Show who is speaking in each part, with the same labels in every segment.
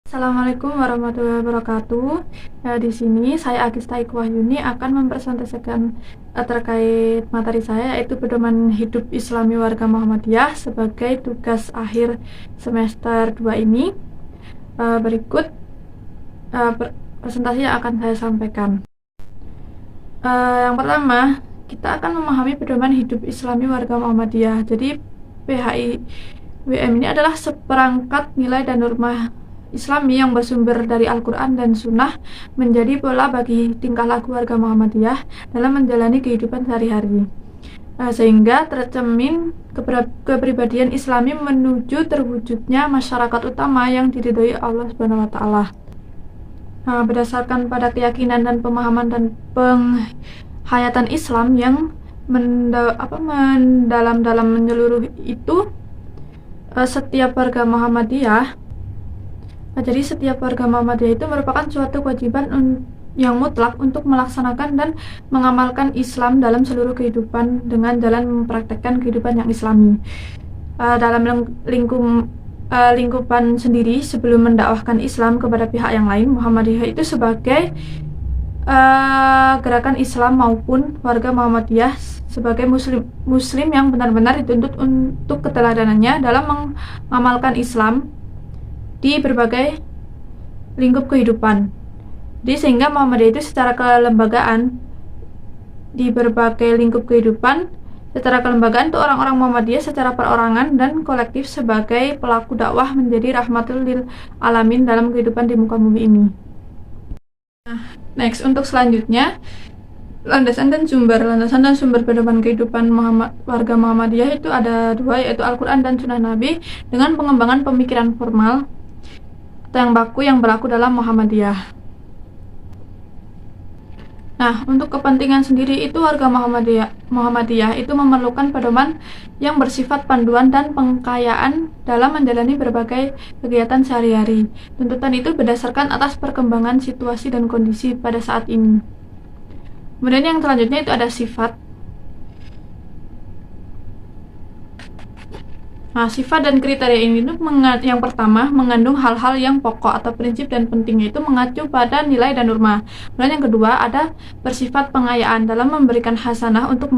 Speaker 1: Assalamualaikum warahmatullahi wabarakatuh. Di sini saya Agista Ikhwahyuni akan mempresentasikan terkait materi saya, yaitu pedoman hidup Islami warga Muhammadiyah sebagai tugas akhir semester 2 ini. Berikut presentasi yang akan saya sampaikan. Yang pertama, kita akan memahami pedoman hidup Islami warga Muhammadiyah. Jadi PHIWM ini adalah seperangkat nilai dan norma Islami yang bersumber dari Al-Quran dan Sunnah, menjadi pola bagi tingkah laku warga Muhammadiyah dalam menjalani kehidupan sehari-hari, sehingga tercermin kepribadian Islami menuju terwujudnya masyarakat utama yang diridhoi Allah Subhanahu wa Ta'ala. Berdasarkan pada keyakinan dan pemahaman dan penghayatan Islam yang mendalam menyeluruh itu, setiap warga Muhammadiyah jadi setiap warga Muhammadiyah itu merupakan suatu kewajiban yang mutlak untuk melaksanakan dan mengamalkan Islam dalam seluruh kehidupan dengan jalan mempraktekkan kehidupan yang Islami. Dalam lingkupan sendiri, sebelum mendakwahkan Islam kepada pihak yang lain, Muhammadiyah itu sebagai gerakan Islam maupun warga Muhammadiyah sebagai muslim yang benar-benar dituntut untuk keteladanannya dalam mengamalkan Islam di berbagai lingkup kehidupan. Sehingga Muhammadiyah itu secara kelembagaan di berbagai lingkup kehidupan, secara kelembagaan itu orang-orang Muhammadiyah secara perorangan dan kolektif sebagai pelaku dakwah menjadi rahmatul lil alamin dalam kehidupan di muka bumi ini. Next, untuk selanjutnya, landasan dan sumber pedoman kehidupan warga Muhammadiyah itu ada dua, yaitu Al-Quran dan Sunnah Nabi, dengan pengembangan pemikiran formal atau yang baku yang berlaku dalam Muhammadiyah. Nah, untuk kepentingan sendiri itu warga Muhammadiyah itu memerlukan pedoman yang bersifat panduan dan pengkayaan dalam menjalani berbagai kegiatan sehari-hari. Tuntutan itu berdasarkan atas perkembangan situasi dan kondisi pada saat ini. Kemudian yang selanjutnya itu ada sifat. Sifat dan kriteria ini yang pertama mengandung hal-hal yang pokok atau prinsip dan penting, yaitu mengacu pada nilai dan norma. Kemudian yang kedua ada bersifat pengayaan dalam memberikan hasanah untuk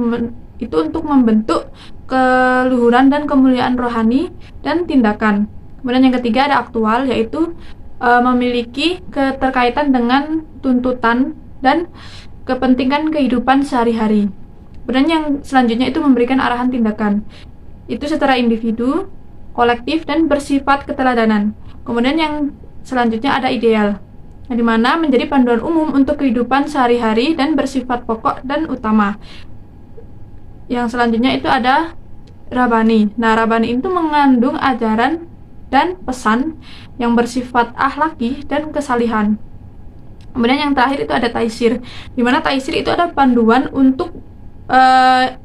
Speaker 1: membentuk keluhuran dan kemuliaan rohani dan tindakan. Kemudian yang ketiga ada aktual, yaitu memiliki keterkaitan dengan tuntutan dan kepentingan kehidupan sehari-hari. Kemudian yang selanjutnya itu memberikan arahan tindakan, itu secara individu, kolektif, dan bersifat keteladanan. Kemudian yang selanjutnya ada ideal, di mana menjadi panduan umum untuk kehidupan sehari-hari dan bersifat pokok dan utama. Yang selanjutnya itu ada rabani. Rabani itu mengandung ajaran dan pesan yang bersifat akhlaki dan kesalihan. Kemudian yang terakhir itu ada taisir, di mana taisir itu ada panduan untuk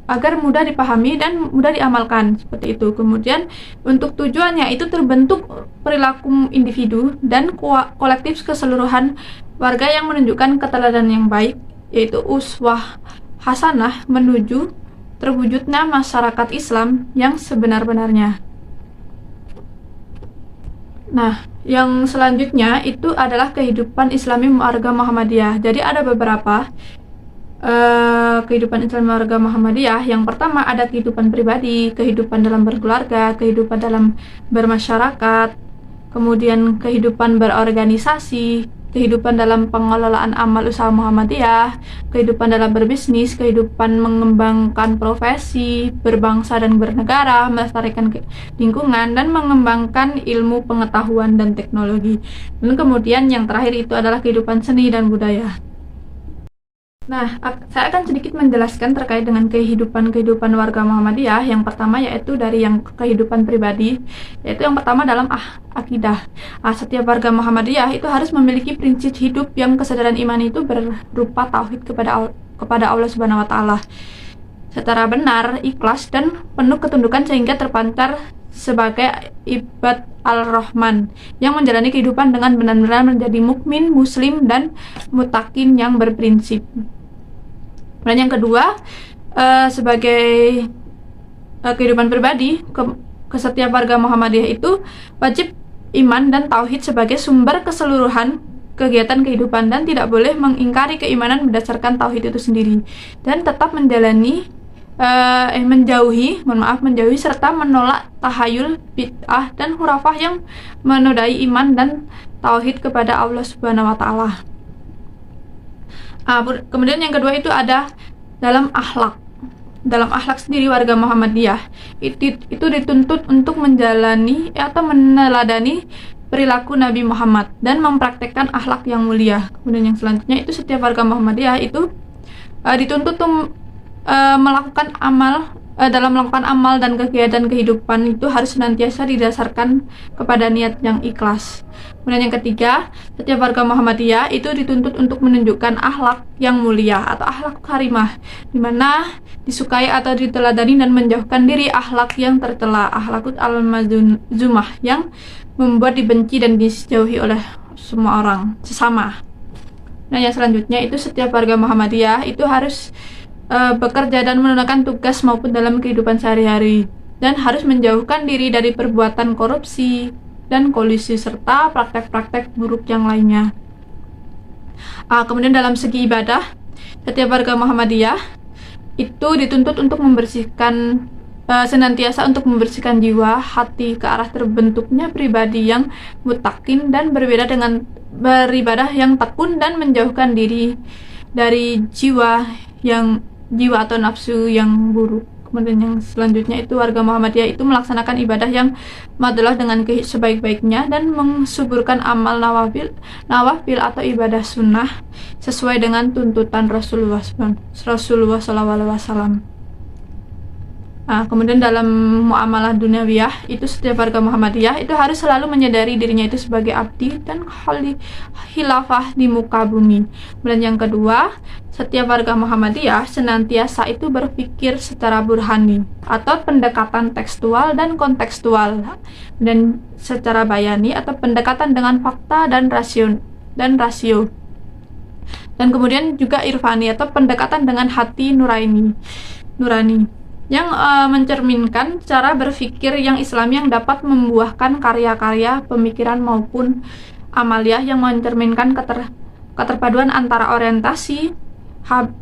Speaker 1: agar mudah dipahami dan mudah diamalkan, seperti itu. Kemudian untuk tujuannya itu terbentuk perilaku individu dan kolektif keseluruhan warga yang menunjukkan keteladanan yang baik, yaitu uswah hasanah menuju terwujudnya masyarakat Islam yang sebenar-benarnya. Nah, yang selanjutnya itu adalah kehidupan Islami warga Muhammadiyah. Jadi ada beberapa kehidupan Islam warga Muhammadiyah. Yang pertama ada kehidupan pribadi, kehidupan dalam berkeluarga, kehidupan dalam bermasyarakat, kemudian kehidupan berorganisasi, kehidupan dalam pengelolaan amal usaha Muhammadiyah, kehidupan dalam berbisnis, kehidupan mengembangkan profesi, berbangsa dan bernegara, melestarikan lingkungan, dan mengembangkan ilmu pengetahuan dan teknologi. Dan kemudian yang terakhir itu adalah kehidupan seni dan budaya. Nah, saya akan sedikit menjelaskan terkait dengan kehidupan warga Muhammadiyah. Yang pertama yaitu dari yang kehidupan pribadi, yaitu yang pertama dalam akidah. Setiap warga Muhammadiyah itu harus memiliki prinsip hidup yang kesadaran iman itu berupa tauhid kepada Allah Subhanahu wa Ta'ala secara benar, ikhlas, dan penuh ketundukan, sehingga terpancar sebagai ibad al-Rahman yang menjalani kehidupan dengan benar-benar menjadi mukmin, muslim, dan mutakin yang berprinsip. Dan yang kedua, sebagai kehidupan pribadi, ke setiap warga Muhammadiyah itu wajib iman dan tauhid sebagai sumber keseluruhan kegiatan kehidupan dan tidak boleh mengingkari keimanan berdasarkan tauhid itu sendiri, dan tetap menjauhi serta menolak tahayul, bid'ah dan khurafah yang menodai iman dan tauhid kepada Allah Subhanahu wa taala. Kemudian yang kedua itu ada dalam akhlak. Dalam akhlak sendiri, warga Muhammadiyah itu dituntut untuk menjalani atau meneladani perilaku Nabi Muhammad dan mempraktekkan akhlak yang mulia. Kemudian yang selanjutnya itu setiap warga Muhammadiyah itu dituntut melakukan amal dalam melakukan amal dan kegiatan kehidupan itu harus senantiasa didasarkan kepada niat yang ikhlas. Kemudian yang ketiga, setiap warga Muhammadiyah itu dituntut untuk menunjukkan akhlak yang mulia atau akhlak karimah, di mana disukai atau diteladani dan menjauhkan diri akhlak yang tercela, akhlakut al-mazmumah yang membuat dibenci dan dijauhi oleh semua orang sesama. Nah, yang selanjutnya itu setiap warga Muhammadiyah itu harus bekerja dan menunaikan tugas maupun dalam kehidupan sehari-hari, dan harus menjauhkan diri dari perbuatan korupsi dan kolusi serta praktek-praktek buruk yang lainnya. Kemudian dalam segi ibadah, setiap warga Muhammadiyah itu dituntut untuk senantiasa untuk membersihkan jiwa, hati ke arah terbentuknya pribadi yang mutakin dan beribadah yang tekun dan menjauhkan diri dari jiwa atau nafsu yang buruk. Kemudian yang selanjutnya itu warga Muhammadiyah itu melaksanakan ibadah yang madlah dengan sebaik-baiknya dan mensuburkan amal nawafil atau ibadah sunnah sesuai dengan tuntutan Rasulullah SAW. Kemudian dalam muamalah duniawiyah itu setiap warga Muhammadiyah itu harus selalu menyadari dirinya itu sebagai abdi dan khilafah di muka bumi. Kemudian yang kedua, setiap warga Muhammadiyah senantiasa itu berpikir secara burhani atau pendekatan tekstual dan kontekstual, dan secara bayani atau pendekatan dengan fakta dan rasio. Dan kemudian juga irfani atau pendekatan dengan hati nurani yang mencerminkan cara berpikir yang Islami yang dapat membuahkan karya-karya pemikiran maupun amaliyah yang mencerminkan keterpaduan antara orientasi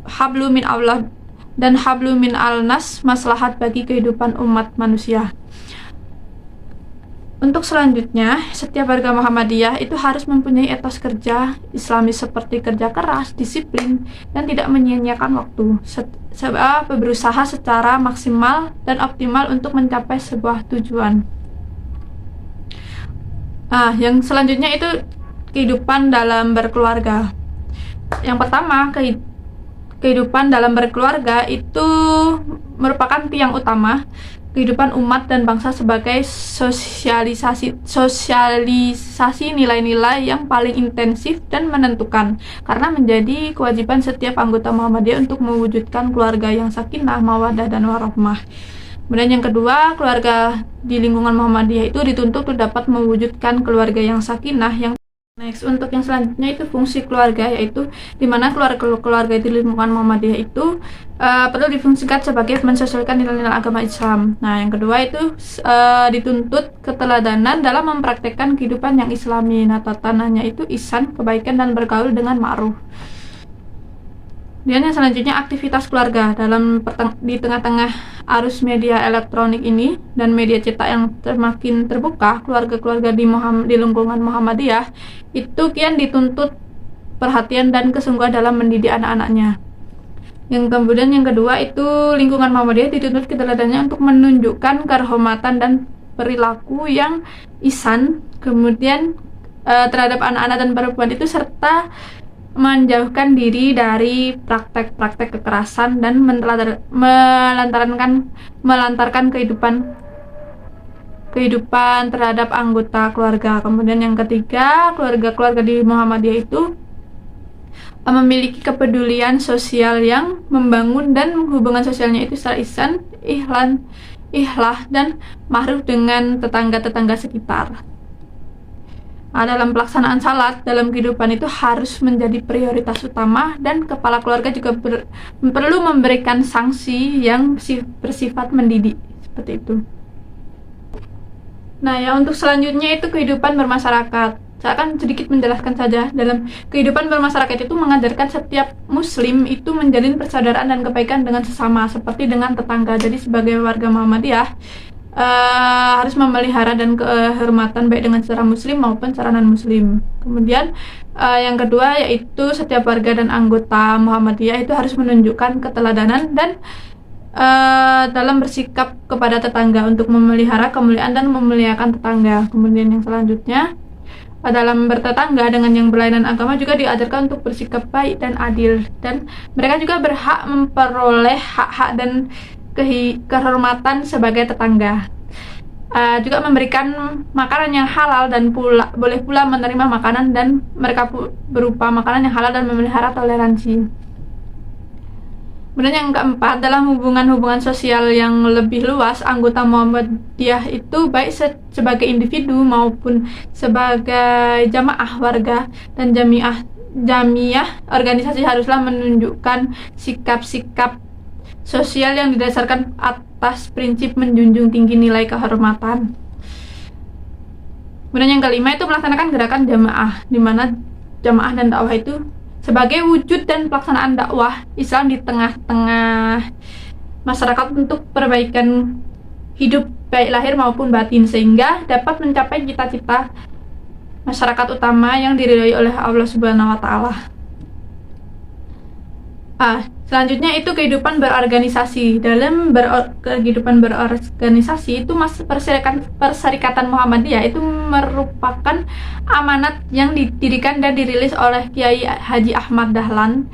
Speaker 1: hablu min Allah dan hablu min al-nas, maslahat bagi kehidupan umat manusia. Untuk selanjutnya, setiap warga Muhammadiyah itu harus mempunyai etos kerja Islami seperti kerja keras, disiplin, dan tidak menyia-nyiakan waktu, berusaha secara maksimal dan optimal untuk mencapai sebuah tujuan. Yang selanjutnya itu kehidupan dalam berkeluarga. Yang pertama, kehidupan dalam berkeluarga itu merupakan tiang utama kehidupan umat dan bangsa sebagai sosialisasi nilai-nilai yang paling intensif dan menentukan, karena menjadi kewajiban setiap anggota Muhammadiyah untuk mewujudkan keluarga yang sakinah, mawaddah, dan warahmah. Kemudian yang kedua, keluarga di lingkungan Muhammadiyah itu dituntut untuk dapat mewujudkan keluarga yang sakinah. Untuk yang selanjutnya itu fungsi keluarga, yaitu di mana keluarga di lingkungan Muhammadiyah itu perlu difungsikan sebagai mensesuaikan nilai-nilai agama Islam. Nah, yang kedua itu dituntut keteladanan dalam mempraktekkan kehidupan yang Islami. Nah, tatanannya itu ihsan, kebaikan, dan bergaul dengan ma'ruf. Dan yang selanjutnya aktivitas keluarga di tengah-tengah arus media elektronik ini dan media cetak yang semakin terbuka, keluarga-keluarga di lingkungan Muhammadiyah itu kian dituntut perhatian dan kesungguhan dalam mendidik anak-anaknya. Kemudian yang kedua itu lingkungan Muhammadiyah dituntut keteladanannya untuk menunjukkan kehormatan dan perilaku yang ihsan, kemudian terhadap anak-anak dan perempuan itu, serta menjauhkan diri dari praktek-praktek kekerasan dan melantarkan kehidupan terhadap anggota keluarga. Kemudian yang ketiga, keluarga-keluarga di Muhammadiyah itu memiliki kepedulian sosial yang membangun dan hubungan sosialnya itu secara ihsan, ihlah, dan ma'ruf dengan tetangga-tetangga sekitar. Dalam pelaksanaan salat dalam kehidupan itu harus menjadi prioritas utama, dan kepala keluarga juga perlu memberikan sanksi yang bersifat mendidik, seperti itu. Nah, ya untuk selanjutnya itu kehidupan bermasyarakat. Saya akan sedikit menjelaskan saja. Dalam kehidupan bermasyarakat itu mengajarkan setiap muslim itu menjalin persaudaraan dan kebaikan dengan sesama, seperti dengan tetangga. Jadi sebagai warga Muhammadiyah harus memelihara dan kehormatan baik dengan secara muslim maupun secara non-muslim. Kemudian yang kedua yaitu setiap warga dan anggota Muhammadiyah itu harus menunjukkan keteladanan dan dalam bersikap kepada tetangga untuk memelihara kemuliaan dan memuliakan tetangga. Kemudian yang selanjutnya dalam bertetangga dengan yang berlainan agama juga diajarkan untuk bersikap baik dan adil, dan mereka juga berhak memperoleh hak-hak dan kehormatan sebagai tetangga. Juga memberikan makanan yang halal dan boleh pula menerima makanan dan mereka berupa makanan yang halal dan memelihara toleransi. Kemudian yang keempat, dalam hubungan-hubungan sosial yang lebih luas, anggota Muhammadiyah itu baik sebagai individu maupun sebagai jamaah warga dan jamiah organisasi haruslah menunjukkan sikap-sikap sosial yang didasarkan atas prinsip menjunjung tinggi nilai kehormatan. Kemudian yang kelima itu melaksanakan gerakan jamaah, di mana jamaah dan dakwah itu sebagai wujud dan pelaksanaan dakwah Islam di tengah-tengah masyarakat untuk perbaikan hidup baik lahir maupun batin, sehingga dapat mencapai cita-cita masyarakat utama yang diridhoi oleh Allah Subhanahu wa taala. Selanjutnya itu kehidupan berorganisasi. Dalam kehidupan berorganisasi itu Perserikatan Muhammadiyah itu merupakan amanat yang didirikan dan dirilis oleh Kiai Haji Ahmad Dahlan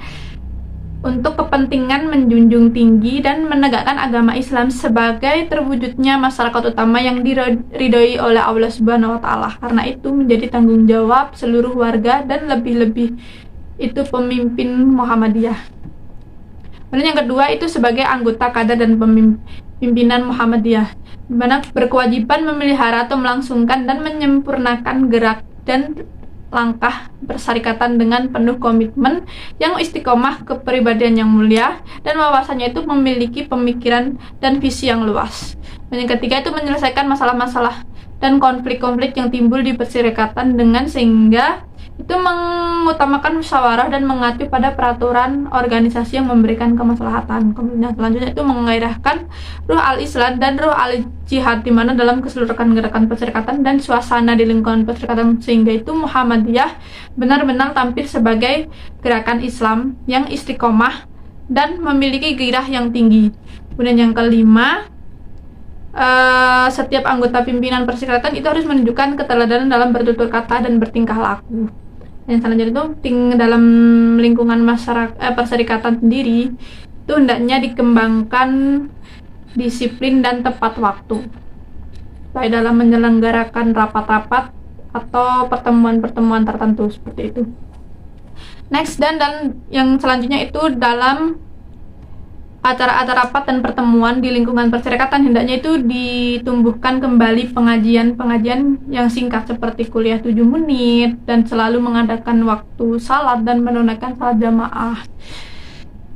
Speaker 1: untuk kepentingan menjunjung tinggi dan menegakkan agama Islam sebagai terwujudnya masyarakat utama yang diridhoi oleh Allah Subhanahu wa taala. Karena itu menjadi tanggung jawab seluruh warga dan lebih-lebih itu pemimpin Muhammadiyah. Kemudian yang kedua itu sebagai anggota kader dan pimpinan Muhammadiyah, di mana berkewajiban memelihara atau melangsungkan dan menyempurnakan gerak dan langkah perserikatan dengan penuh komitmen yang istiqomah kepribadian yang mulia dan wawasannya itu memiliki pemikiran dan visi yang luas. Dan yang ketiga itu menyelesaikan masalah-masalah dan konflik-konflik yang timbul di perserikatan dengan sehingga itu mengutamakan musyawarah dan mengacu pada peraturan organisasi yang memberikan kemaslahatan. Kemudian selanjutnya itu menggairahkan ruh al-Islam dan ruh al-Jihad, di mana dalam keseluruhan gerakan perserikatan dan suasana di lingkungan perserikatan, sehingga itu Muhammadiyah benar-benar tampil sebagai gerakan Islam yang istiqomah dan memiliki gairah yang tinggi. Kemudian yang kelima, setiap anggota pimpinan perserikatan itu harus menunjukkan keteladanan dalam bertutur kata dan bertingkah laku. Yang selanjutnya itu dalam lingkungan masyarakat perserikatan sendiri itu hendaknya dikembangkan disiplin dan tepat waktu, baik dalam menyelenggarakan rapat-rapat atau pertemuan-pertemuan tertentu seperti itu. Next, dan yang selanjutnya itu dalam acara-acara rapat dan pertemuan di lingkungan perserikatan hendaknya itu ditumbuhkan kembali pengajian-pengajian yang singkat seperti kuliah 7 menit dan selalu mengadakan waktu salat dan menunaikan salat jamaah.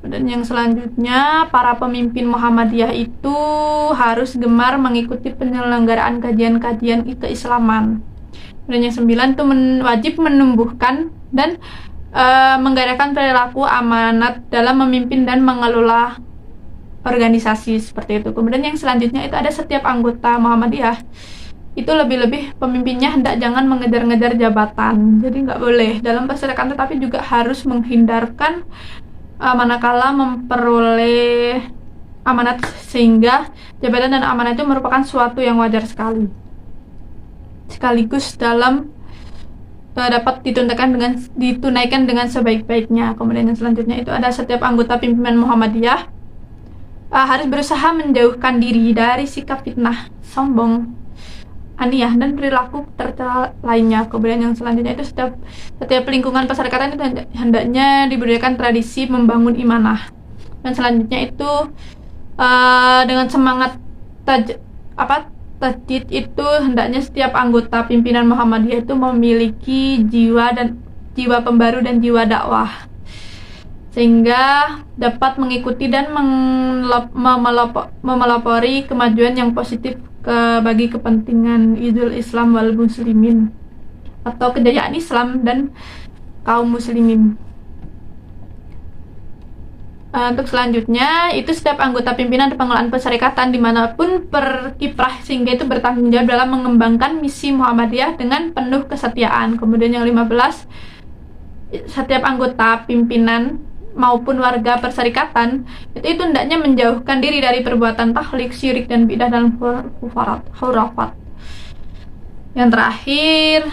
Speaker 1: Dan yang selanjutnya, para pemimpin Muhammadiyah itu harus gemar mengikuti penyelenggaraan kajian-kajian keislaman. Dan yang 9 itu wajib menumbuhkan dan menggairahkan perilaku amanat dalam memimpin dan mengelola organisasi seperti itu. Kemudian yang selanjutnya itu ada setiap anggota Muhammadiyah itu lebih-lebih pemimpinnya jangan mengejar-ngejar jabatan. Jadi nggak boleh dalam perserikatan, tetapi juga harus menghindarkan manakala memperoleh amanat, sehingga jabatan dan amanat itu merupakan suatu yang wajar sekali. Sekaligus dapat ditunaikan dengan sebaik-baiknya. Kemudian yang selanjutnya itu ada setiap anggota pimpinan Muhammadiyah harus berusaha menjauhkan diri dari sikap fitnah, sombong, aniyah, dan perilaku tercela lainnya. Kemudian yang selanjutnya itu setiap lingkungan perserikatan itu hendaknya diberikan tradisi membangun imanah. Dan selanjutnya itu dengan semangat tajdid itu hendaknya setiap anggota pimpinan Muhammadiyah itu memiliki jiwa pembaru dan jiwa dakwah, sehingga dapat mengikuti dan memelopori kemajuan yang positif bagi kepentingan Idul Islam wal Muslimin atau kejayaan Islam dan kaum muslimin. Untuk selanjutnya itu setiap anggota pimpinan dan pengelolaan perserikatan dimanapun berkiprah sehingga itu bertanggung jawab dalam mengembangkan misi Muhammadiyah dengan penuh kesetiaan. Kemudian yang 15, setiap anggota pimpinan maupun warga perserikatan itu hendaknya menjauhkan diri dari perbuatan takhlik, syirik dan bidah dan khurafat. Yang terakhir,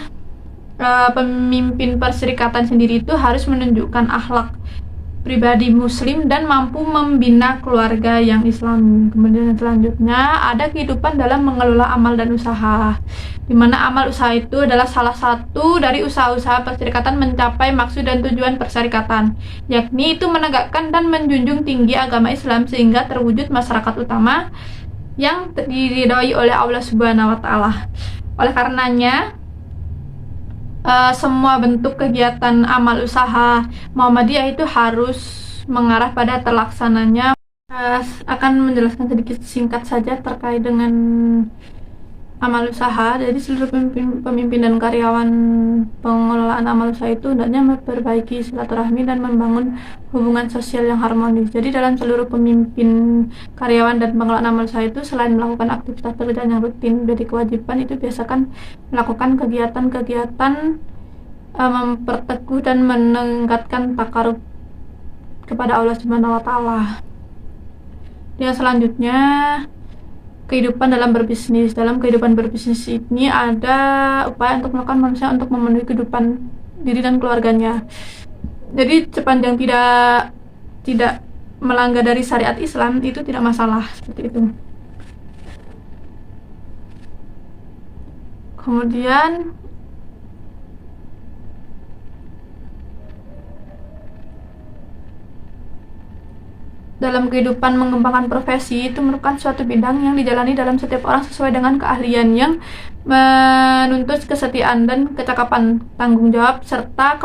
Speaker 1: pemimpin perserikatan sendiri itu harus menunjukkan akhlak pribadi muslim dan mampu membina keluarga yang islami. Kemudian selanjutnya ada kehidupan dalam mengelola amal dan usaha, di mana amal usaha itu adalah salah satu dari usaha-usaha perserikatan mencapai maksud dan tujuan perserikatan, yakni itu menegakkan dan menjunjung tinggi agama Islam sehingga terwujud masyarakat utama yang diridhoi oleh Allah Subhanahu wa Ta'ala. Oleh karenanya semua bentuk kegiatan amal usaha Muhammadiyah itu harus mengarah pada terlaksananya. Akan menjelaskan sedikit singkat saja terkait dengan amal usaha. Jadi seluruh pemimpin dan karyawan pengelolaan amal usaha itu hendaknya memperbaiki silaturahmi dan membangun hubungan sosial yang harmonis. Jadi dalam seluruh pemimpin, karyawan dan pengelolaan amal usaha itu selain melakukan aktivitas pekerjaan yang rutin, jadi kewajiban itu biasakan melakukan kegiatan-kegiatan memperteguh dan meningkatkan takarub kepada Allah Subhanahu wa Ta'ala. Yang selanjutnya kehidupan dalam berbisnis. Dalam kehidupan berbisnis ini ada upaya untuk melakukan manusia untuk memenuhi kehidupan diri dan keluarganya. Jadi sepanjang tidak melanggar dari syariat Islam itu tidak masalah, seperti itu. Kemudian dalam kehidupan mengembangkan profesi itu merupakan suatu bidang yang dijalani dalam setiap orang sesuai dengan keahlian yang menuntut kesetiaan dan kecakapan, tanggung jawab serta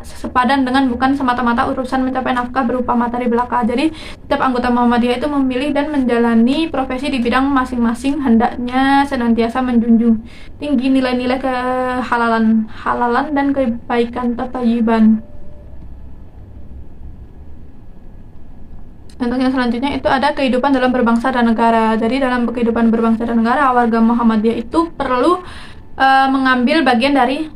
Speaker 1: sepadan dengan bukan semata-mata urusan mencapai nafkah berupa materi belaka. Jadi setiap anggota Muhammadiyah itu memilih dan menjalani profesi di bidang masing-masing hendaknya senantiasa menjunjung tinggi nilai-nilai halalan dan kebaikan tatayyiban. Untuk yang selanjutnya itu ada kehidupan dalam berbangsa dan negara. Jadi dalam kehidupan berbangsa dan negara, warga Muhammadiyah itu perlu mengambil bagian dari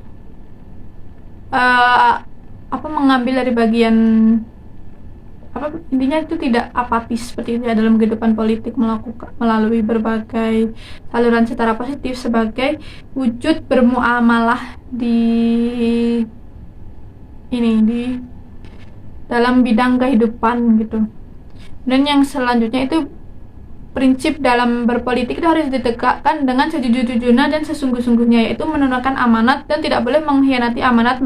Speaker 1: intinya itu tidak apatis seperti itu ya dalam kehidupan politik, melalui berbagai saluran secara positif sebagai wujud bermuamalah di dalam bidang kehidupan gitu. Dan yang selanjutnya itu prinsip dalam berpolitik itu harus ditegakkan dengan sejujur-jujurnya dan sesungguh-sungguhnya, yaitu menunaikan amanat dan tidak boleh mengkhianati amanat,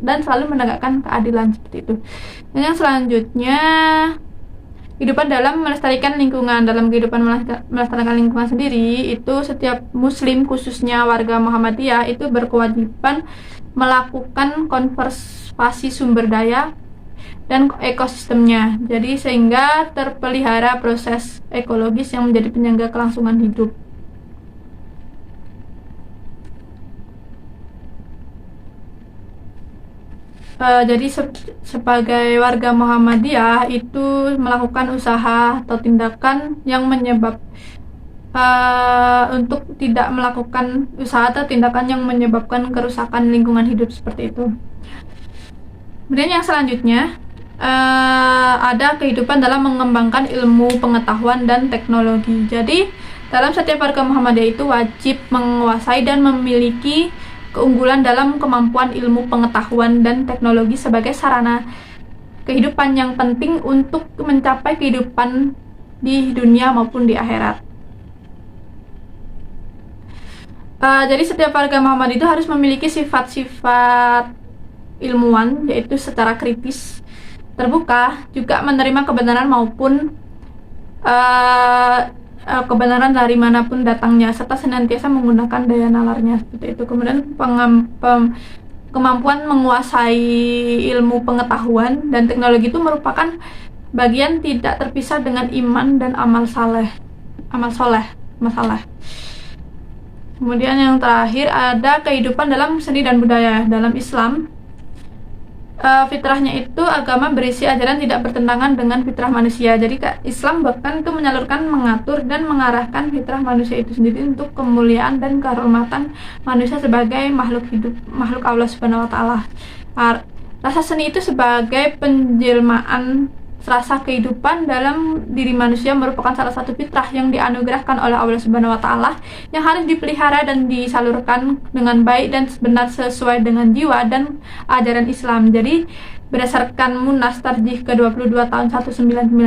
Speaker 1: dan selalu menegakkan keadilan, seperti itu. Dan yang selanjutnya kehidupan dalam melestarikan lingkungan. Dalam kehidupan melestarikan lingkungan sendiri itu setiap muslim khususnya warga Muhammadiyah itu berkewajiban melakukan konservasi sumber daya dan ekosistemnya, jadi sehingga terpelihara proses ekologis yang menjadi penyangga kelangsungan hidup. Jadi sebagai warga Muhammadiyah itu melakukan usaha atau tindakan yang untuk tidak melakukan usaha atau tindakan yang menyebabkan kerusakan lingkungan hidup, seperti itu. Kemudian yang selanjutnya ada kehidupan dalam mengembangkan ilmu pengetahuan dan teknologi. Jadi dalam setiap warga Muhammadiyah itu wajib menguasai dan memiliki keunggulan dalam kemampuan ilmu pengetahuan dan teknologi sebagai sarana kehidupan yang penting untuk mencapai kehidupan di dunia maupun di akhirat. Jadi setiap warga Muhammadiyah itu harus memiliki sifat-sifat ilmuwan, yaitu secara kritis, terbuka, juga menerima kebenaran maupun kebenaran dari manapun datangnya, serta senantiasa menggunakan daya nalarnya, seperti itu. Kemudian kemampuan menguasai ilmu pengetahuan dan teknologi itu merupakan bagian tidak terpisah dengan iman dan amal soleh. masalah. Kemudian yang terakhir ada kehidupan dalam seni dan budaya. Dalam Islam, fitrahnya itu agama berisi ajaran tidak bertentangan dengan fitrah manusia. Jadi Islam bahkan itu menyalurkan, mengatur, dan mengarahkan fitrah manusia itu sendiri untuk kemuliaan dan kehormatan manusia sebagai makhluk hidup, makhluk Allah Subhanahu wa Ta'ala. Rasa seni itu sebagai penjelmaan rasa kehidupan dalam diri manusia merupakan salah satu fitrah yang dianugerahkan oleh Allah Subhanahu wa Ta'ala yang harus dipelihara dan disalurkan dengan baik dan benar sesuai dengan jiwa dan ajaran Islam. Jadi berdasarkan Munas Tarjih ke-22 tahun 1995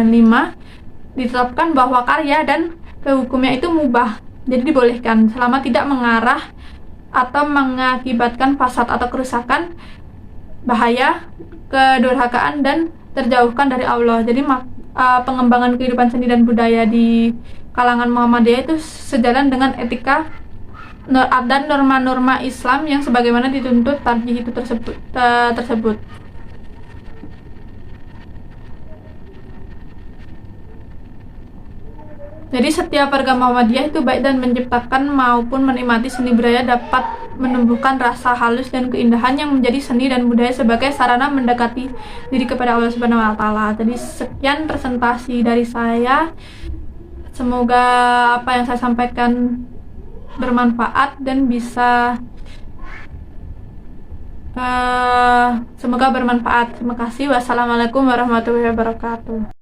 Speaker 1: ditetapkan bahwa karya dan hukumnya itu mubah, jadi dibolehkan selama tidak mengarah atau mengakibatkan fasad atau kerusakan, bahaya, kedurhakaan, dan terjauhkan dari Allah. Jadi pengembangan kehidupan seni dan budaya di kalangan Muhammadiyah itu sejalan dengan etika dan norma-norma Islam yang sebagaimana dituntut tarjih itu tersebut. Jadi setiap warga Muhammadiyah itu baik dan menciptakan maupun menikmati seni budaya dapat menumbuhkan rasa halus dan keindahan yang menjadi seni dan budaya sebagai sarana mendekati diri kepada Allah Subhanahu wa Ta'ala. Jadi sekian presentasi dari saya. Semoga apa yang saya sampaikan bermanfaat dan bisa semoga bermanfaat. Terima kasih. Wassalamualaikum warahmatullahi wabarakatuh.